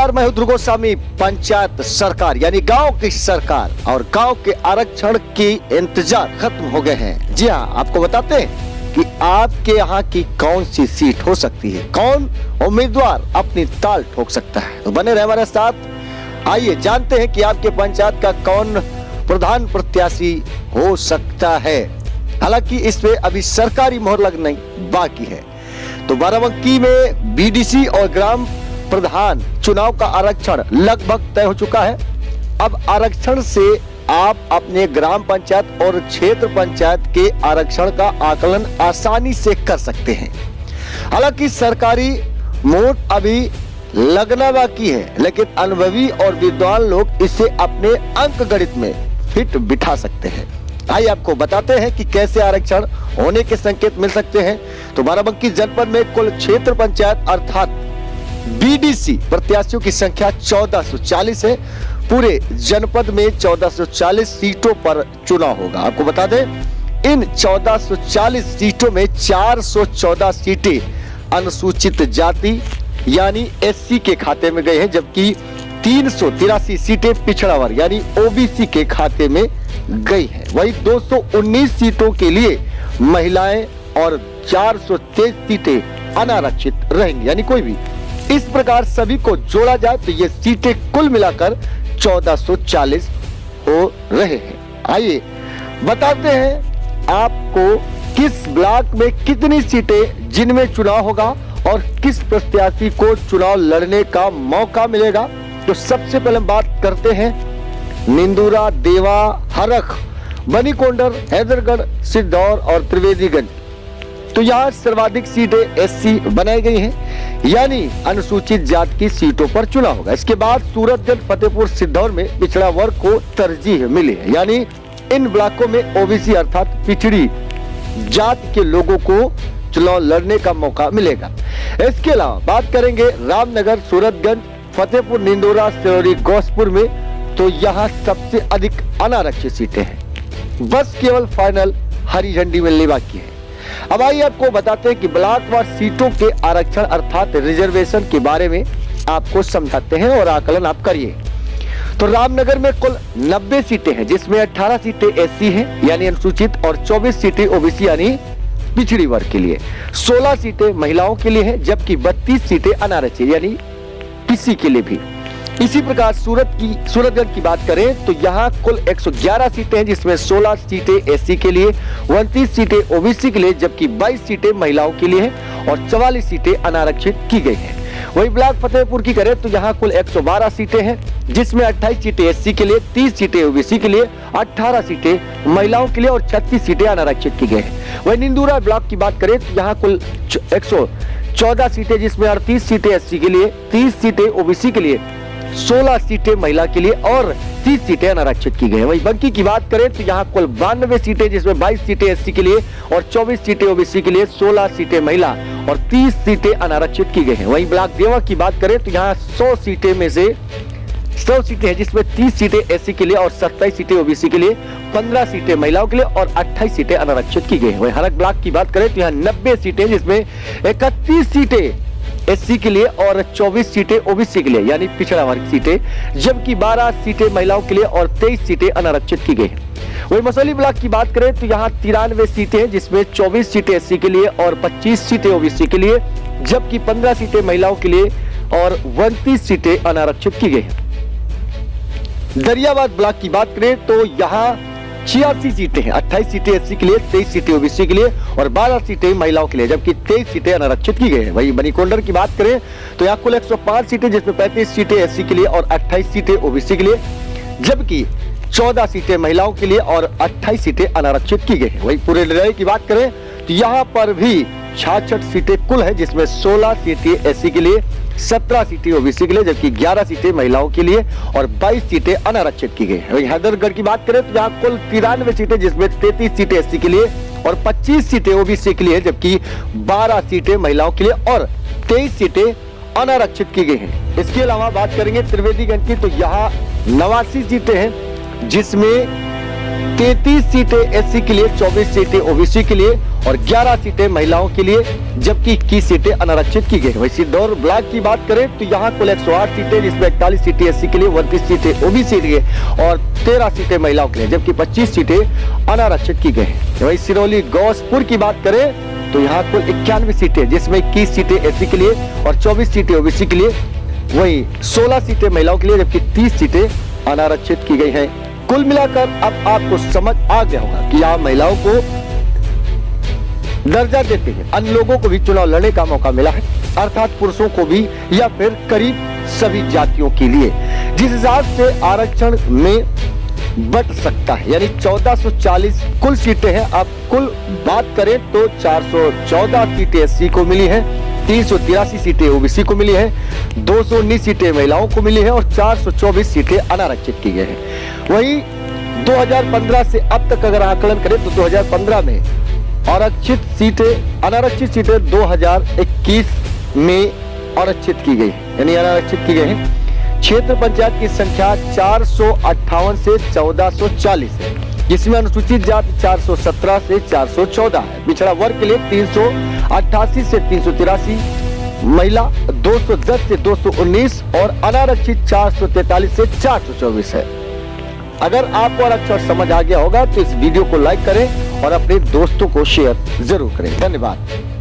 नमस्कार, मैं हूं ध्रुव गोस्वामी। पंचायत सरकार यानी गांव की सरकार और गांव के आरक्षण की इंतजार खत्म हो गए हैं। जी हां, आपको बताते हैं कि आपके यहाँ की कौन सी सीट हो सकती है, कौन उम्मीदवार अपनी ताल ठोक सकता है। तो बने रहे हमारे साथ, आइए जानते हैं कि आपके पंचायत का कौन प्रधान प्रत्याशी हो सकता है। हालांकि इसमें अभी सरकारी मोहर लगना बाकी है। तो बाराबंकी में बीडीसी और ग्राम प्रधान चुनाव का आरक्षण लगभग तय हो चुका है। अब आरक्षण से आप अपने ग्राम पंचायत और क्षेत्र पंचायत के आरक्षण का आकलन आसानी से कर सकते हैं। हालांकि सरकारी मोहर अभी लगना बाकी है, लेकिन अनुभवी और विद्वान लोग इसे अपने अंक गणित में फिट बिठा सकते हैं। आइए आपको बताते हैं कि कैसे आरक्षण होने के संकेत मिल सकते हैं। तो बाराबंकी जनपद में कुल क्षेत्र पंचायत अर्थात बीडीसी प्रत्याशियों की संख्या 1440 है। पूरे जनपद में 1440 सीटों पर चुनाव होगा। आपको बता दें, इन 1440 सीटों में 414 सीटें अनुसूचित जाति यानी एससी के खाते में गए हैं, जबकि 383 सीटें पिछड़ा वर्ग यानी ओबीसी के खाते में गई है। वहीं 219 सीटों के लिए महिलाएं और 423 सीटें अनारक्षित रहेंगी, यानी कोई भी। इस प्रकार सभी को जोड़ा जाए तो ये सीटें कुल मिलाकर 1440 हो रहे हैं। आइए बताते हैं आपको किस ब्लॉक में कितनी सीटें जिनमें चुनाव होगा और किस प्रत्याशी को चुनाव लड़ने का मौका मिलेगा। तो सबसे पहले हम बात करते हैं निंदूरा, देवा, हरख, बनीकोंडर, हैदरगढ़, सिद्धौर और त्रिवेदीगंज। तो यहाँ सर्वाधिक सीटें एससी बनाई गई हैं, यानी अनुसूचित जाति की सीटों पर चुनाव होगा। इसके बाद सूरतगंज, फतेहपुर, सिद्धौर में पिछड़ा वर्ग को तरजीह मिली है, यानी इन ब्लॉकों में ओबीसी अर्थात पिछड़ी जाति के लोगों को चुनाव लड़ने का मौका मिलेगा। इसके अलावा बात करेंगे रामनगर, सूरतगंज, फतेहपुर, निंदोरा, सिरोही, घोसपुर में। तो यहाँ सबसे अधिक अनारक्षित सीटें हैं, बस केवल फाइनल हरी झंडी मिलने बाकी है। अब आइए आपको बताते हैं कि ब्लॉकवार सीटों के आरक्षण अर्थात रिजर्वेशन के बारे में आपको समझाते हैं और आकलन आप करिए। तो रामनगर में कुल 90 सीटें हैं, जिसमें 18 सीटें एससी हैं यानी अनुसूचित और 24 सीटें ओबीसी यानी पिछड़ी वर्ग के लिए, 16 सीटें महिलाओं के लिए हैं, जबकि 32 सीटें अनारक्षित यानी पीसी के लिए भी। इसी प्रकार सूरतगंज की बात करें तो यहाँ कुल 111 सीटें हैं, जिसमें 16 सीटें एससी के लिए, 29 सीटें ओबीसी के लिए, जबकि 22 सीटें महिलाओं के लिए हैं और 44 सीटें अनारक्षित की गई हैं। वही ब्लॉक फतेहपुर की करें तो यहाँ कुल 112 सीटें हैं, जिसमें 28 सीटें एससी के लिए, 30 सीटें ओबीसी के लिए, 18 सीटें महिलाओं के लिए और 36 सीटें अनारक्षित की गई हैं। वही निंदूरा ब्लॉक की बात करें तो यहाँ कुल 114 सीटें, जिसमें 38 सीटें एससी के लिए, 30 सीटें ओबीसी के लिए, 16 सीटें महिला के लिए और 30 सीटें अनारक्षित की गई हैं। वहीं बंकी की बात करें तो यहाँ कुल 92 सीटें, जिसमें 22 सीटें एससी के लिए और 24 सीटें ओबीसी के लिए, 16 सीटें महिला और 30 सीटें अनारक्षित की गई हैं। वहीं ब्लॉक देवा की बात करें तो यहाँ 100 सीटें में से 100 सीटें हैं, जिसमें 30 सीटें एससी के लिए और 27 सीटें ओबीसी के लिए, 15 सीटें महिलाओं के लिए और 28 सीटें अनारक्षित की गई हैं। वहीं हरख ब्लॉक की बात करें तो यहाँ 90 सीटें, जिसमें 31 सीटें एससी के लिए और 24 सीटें ओबीसी के लिए यानी पिछड़ा वर्ग सीटें, जबकि 12 सीटें महिलाओं के लिए और 23 सीटें अनारक्षित की गई हैं। वही मसौली ब्लॉक की बात करें तो यहाँ 93 सीटें हैं, जिसमें 24 सीटें एससी के लिए और 25 सीटें ओबीसी के लिए, जबकि 15 सीटें महिलाओं के लिए और 29 सीटें अनारक्षित की गई हैं। दरियाबाद ब्लॉक की बात करें तो यहाँ 86 सीटें हैं, 28 सीटें एससी के लिए, 23 सीटें ओबीसी के लिए और 12 सीटें महिलाओं के लिए, जबकि 23 सीटें अनारक्षित की गई हैं। वही बनीकोंडर की बात करें तो यहाँ कुल 105 सीटें, जिसमें 35 सीटें एससी के लिए और 28 सीटें ओबीसी के लिए, जबकि 14 सीटें महिलाओं के लिए और 28 सीटें अनारक्षित की गई हैं। वही पूरे निर्णय की बात करें तो यहाँ पर भी 66 सीटें कुल है, जिसमें 16 सीटें एससी के लिए, 17 सीटें ओबीसी के लिए, जबकि 11 सीटें महिलाओं के लिए और 22 सीटें अनारक्षित की गई है। वहीं हैदरगढ़ की बात करें तो यहाँ कुल 93 सीटें, जिसमें 33 सीटें एससी के लिए और 25 सीटें ओबीसी के लिए, जबकि 12 सीटें महिलाओं के लिए और 23 सीटें अनारक्षित की गई हैं। इसके अलावा बात करेंगे त्रिवेदीगंज की तो यहाँ 89 सीटें हैं, जिसमें 33 सीटें एससी के लिए, 24 सीटें ओबीसी के लिए और 11 सीटें महिलाओं के लिए, जबकि 21 सीटें अनारक्षित की गई। वैसे इंदौर ब्लॉक की बात करें तो यहाँ कुल 108 सीटें, जिसमें 41 सीटें एससी के लिए, 32 सीटें ओबीसी के लिए और 13 सीटें महिलाओं के लिए, जबकि 25 सीटें अनारक्षित की गई। वही सिरौली गौसपुर की बात करें तो यहाँ कुल 91 सीटें, जिसमें 21 सीटें एससी के लिए और 24 सीटें ओबीसी के लिए, वही 16 सीटें महिलाओं के लिए, जबकि 30 सीटें अनारक्षित की गई हैं। कुल मिलाकर अब आपको समझ आ गया होगा कि यहाँ महिलाओं को दर्जा देते हैं अन्य लोगों को भी चुनाव लड़ने का मौका मिला है, अर्थात पुरुषों को भी या फिर करीब सभी जातियों के लिए, जिस हिसाब से आरक्षण में बट सकता है। यानी 1440 कुल सीटें हैं। अब कुल बात करें तो 414 सीटें एससी को मिली है, 383 सीटें ओबीसी को मिली है, 219 सीटें महिलाओं को मिली है और 424 सीटें अनारक्षित की गई हैं। वहीं 2015 से अब तक अगर आकलन करें तो 2015 में अनारक्षित सीटें 2021 में आरक्षित की गई, यानी अनारक्षित की गई है। क्षेत्र पंचायत की संख्या 458 से 1440 है, जिसमें अनुसूचित जाति 417 से 414 है, पिछड़ा वर्ग के लिए 388 से 383, महिला 210 से 219 और अनारक्षित 443 से 424 है। अगर आपको आरक्षण समझ आ गया होगा तो इस वीडियो को लाइक करें और अपने दोस्तों को शेयर जरूर करें। धन्यवाद।